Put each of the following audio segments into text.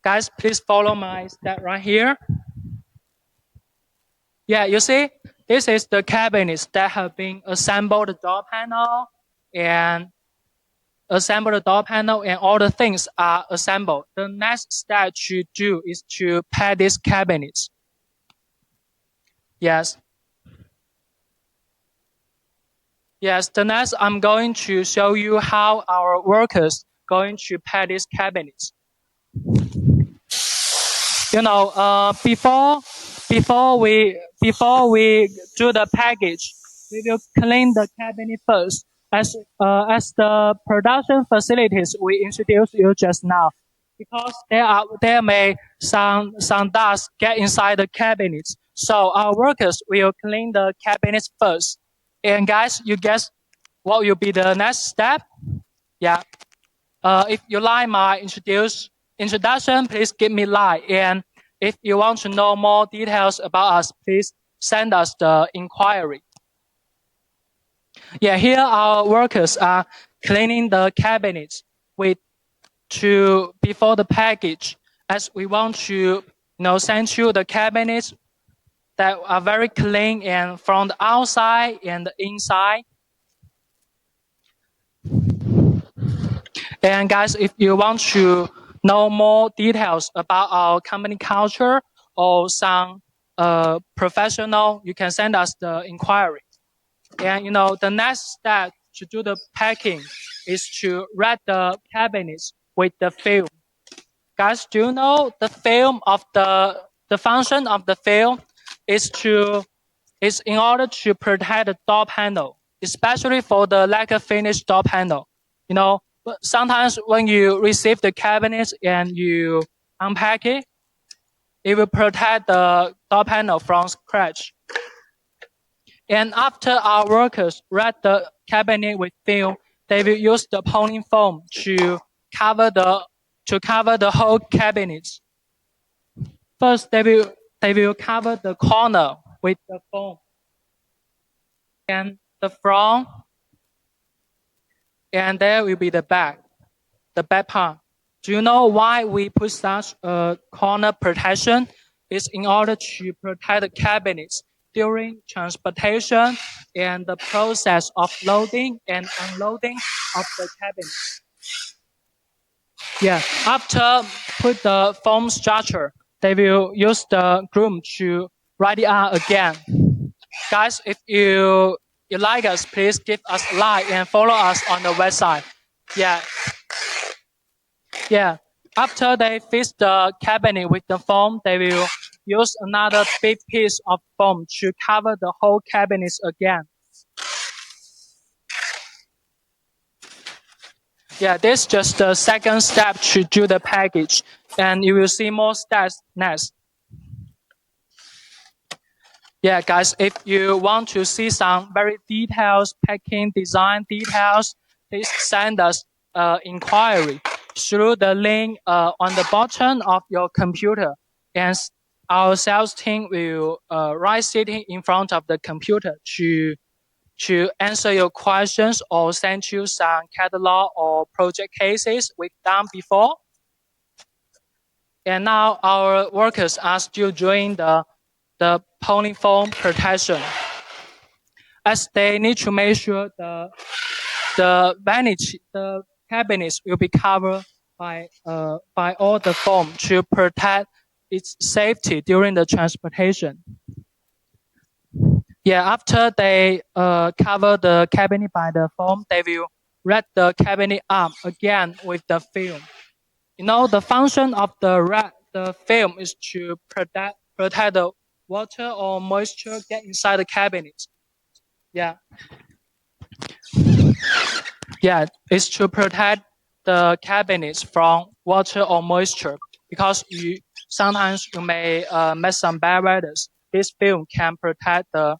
Guys, please follow my step right here. Yeah, you see, this is the cabinets that have been assembled the door panel and all the things are assembled. The next step to do is to pack these cabinets. Yes. Yes, the next I'm going to show you how our workers going to pack these cabinets. You know, before we do the package, we will clean the cabinet first. As the production facilities we introduced you just now, because there may some dust get inside the cabinets. So our workers will clean the cabinets first. And guys, you guess what will be the next step? Yeah. If you like my introduction, please give me like. And if you want to know more details about us, please send us the inquiry. Yeah, here our workers are cleaning the cabinets before the package, as we want to send you the cabinets that are very clean and from the outside and the inside. And guys, if you want to know more details about our company culture or some professional, you can send us the inquiry. And the next step to do the packing is to wrap the cabinets with the film. Guys, do you know the film of the function of the film is in order to protect the door panel, especially for the lacquer finish door panel. Sometimes when you receive the cabinet and you unpack it, it will protect the door panel from scratch. And after our workers wrap the cabinet with film, they will use the pulling foam to cover the whole cabinet. First, they will cover the corner with the foam, and the front, and there will be the back part. Do you know why we put such a corner protection? It's in order to protect the cabinets during transportation and the process of loading and unloading of the cabinets. Yeah, after put the foam structure, they will use the groom to write it out again. Guys, if you like us, please give us a like and follow us on the website. Yeah. Yeah. After they fix the cabinet with the foam, they will use another big piece of foam to cover the whole cabinet again. Yeah, this is just the second step to do the package, and you will see more steps next. Yeah, guys, if you want to see some very detailed packing design details, please send us inquiry through the link on the bottom of your computer, and our sales team will right sitting in front of the computer to answer your questions or send you some catalog or project cases we've done before. And now our workers are still doing the pulling foam protection, as they need to make sure the cabinets will be covered by all the foam to protect its safety during the transportation. Yeah, after they cover the cabinet by the foam, they will wrap the cabinet up again with the film. The function of the film is to protect the water or moisture get inside the cabinet. Yeah. Yeah, it's to protect the cabinets from water or moisture, because sometimes you may make some bad weather. This film can protect the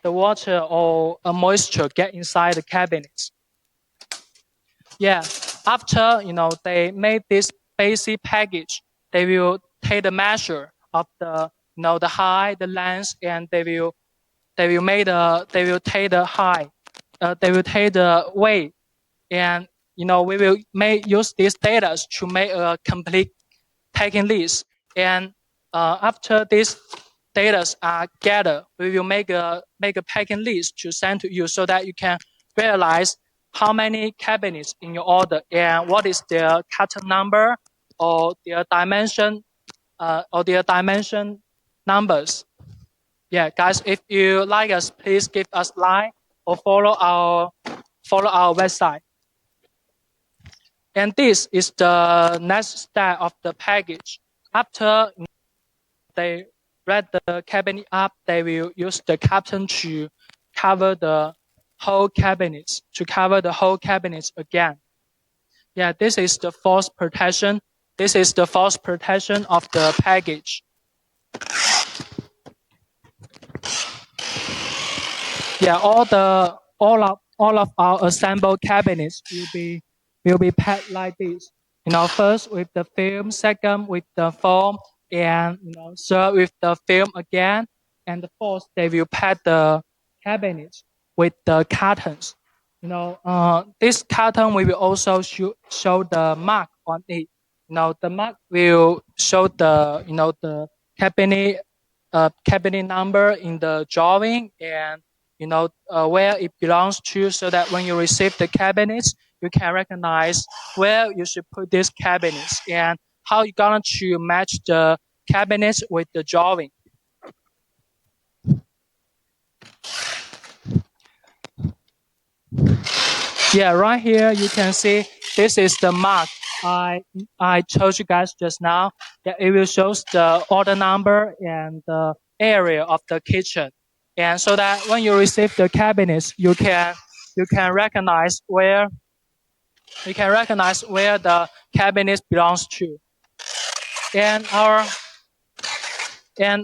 water or moisture get inside the cabinets. Yeah, after they made this basic package, they will take the measure of the height, the length, and they will take the height, they will take the weight, and we will use these data to make a complete packing list. And after these data are gathered, we will make a packing list to send to you so that you can realize how many cabinets in your order and what is their carton number or their dimension numbers. Yeah, guys, if you like us, please give us like or follow our website. And this is the next step of the package. After they read the cabinet up, they will use the carton to cover the whole cabinets, again. Yeah, this is the false protection. This is the false protection of the package. Yeah, all of our assembled cabinets will be packed like this. First with the film, second with the foam, and third with the film again, and the fourth they will pack the cabinets with the cartons. This carton we will also show the mark on it. The mark will show the cabinet number in the drawing and where it belongs to, so that when you receive the cabinets, you can recognize where you should put these cabinets and how you're going to match the cabinets with the drawing. Yeah, right here you can see this is the mark I told you guys just now. That it will show the order number and the area of the kitchen, and so that when you receive the cabinets, you can recognize where the cabinet belongs to. And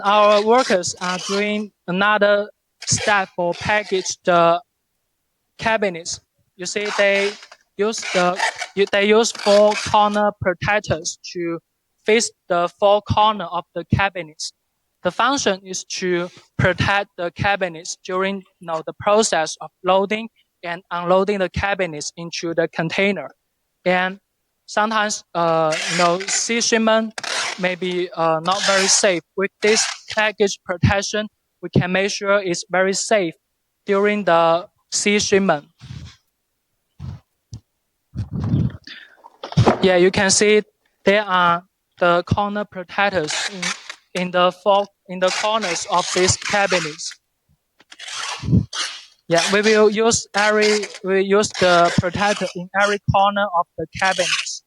our workers are doing another step for package the cabinets. You see, they use 4 corner protectors to face the 4 corner of the cabinets. The function is to protect the cabinets during the process of loading and unloading the cabinets into the container. And sometimes sea shipment may be not very safe. With this package protection, we can make sure it's very safe during the sea shipment. Yeah, you can see there are the corner protectors in the corners of these cabinets. Yeah, we will use the protector in every corner of the cabinets.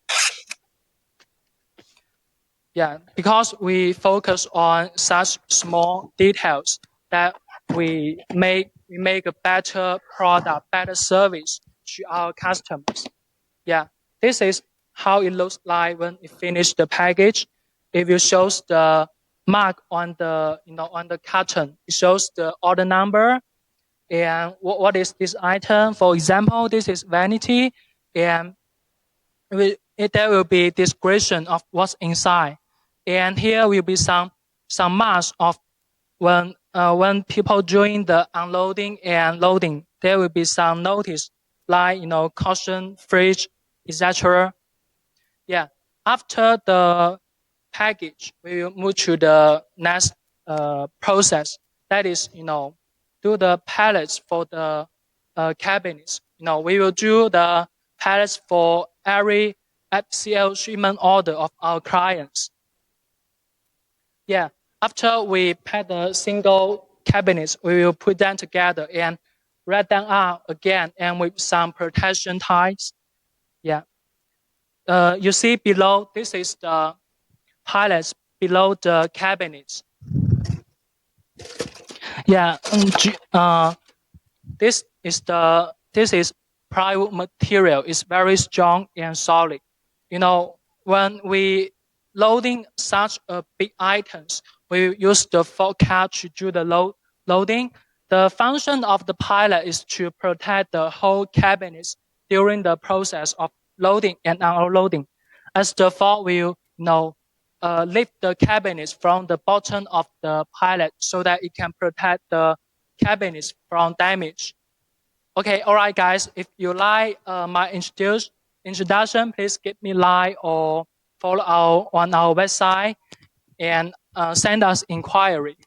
Yeah, because we focus on such small details that we make a better product, better service to our customers. Yeah, this is how it looks like when it finished the package. It will show the mark on the on the carton. It shows the order number and what is this item. For example, this is vanity, and there will be description of what's inside. And here will be some marks of when people doing the unloading and loading. There will be some notice like caution, fridge, etc. Yeah. After the package, we will move to the next process. That is, do the pallets for the cabinets. We will do the pallets for every FCL shipment order of our clients. Yeah. After we pack the single cabinets, we will put them together and wrap them out again and with some protection ties. Yeah. You see below, this is the pallets below the cabinets. Yeah. This is plywood material. It's very strong and solid. When we loading such big items, we use the fork cart to do the loading. The function of the pallet is to protect the whole cabinets during the process of loading and unloading, as the fork will lift the cabinets from the bottom of the pallet so that it can protect the cabinets from damage. Okay, all right, guys. If you like my introduction, please give me like or follow on our website and send us inquiry.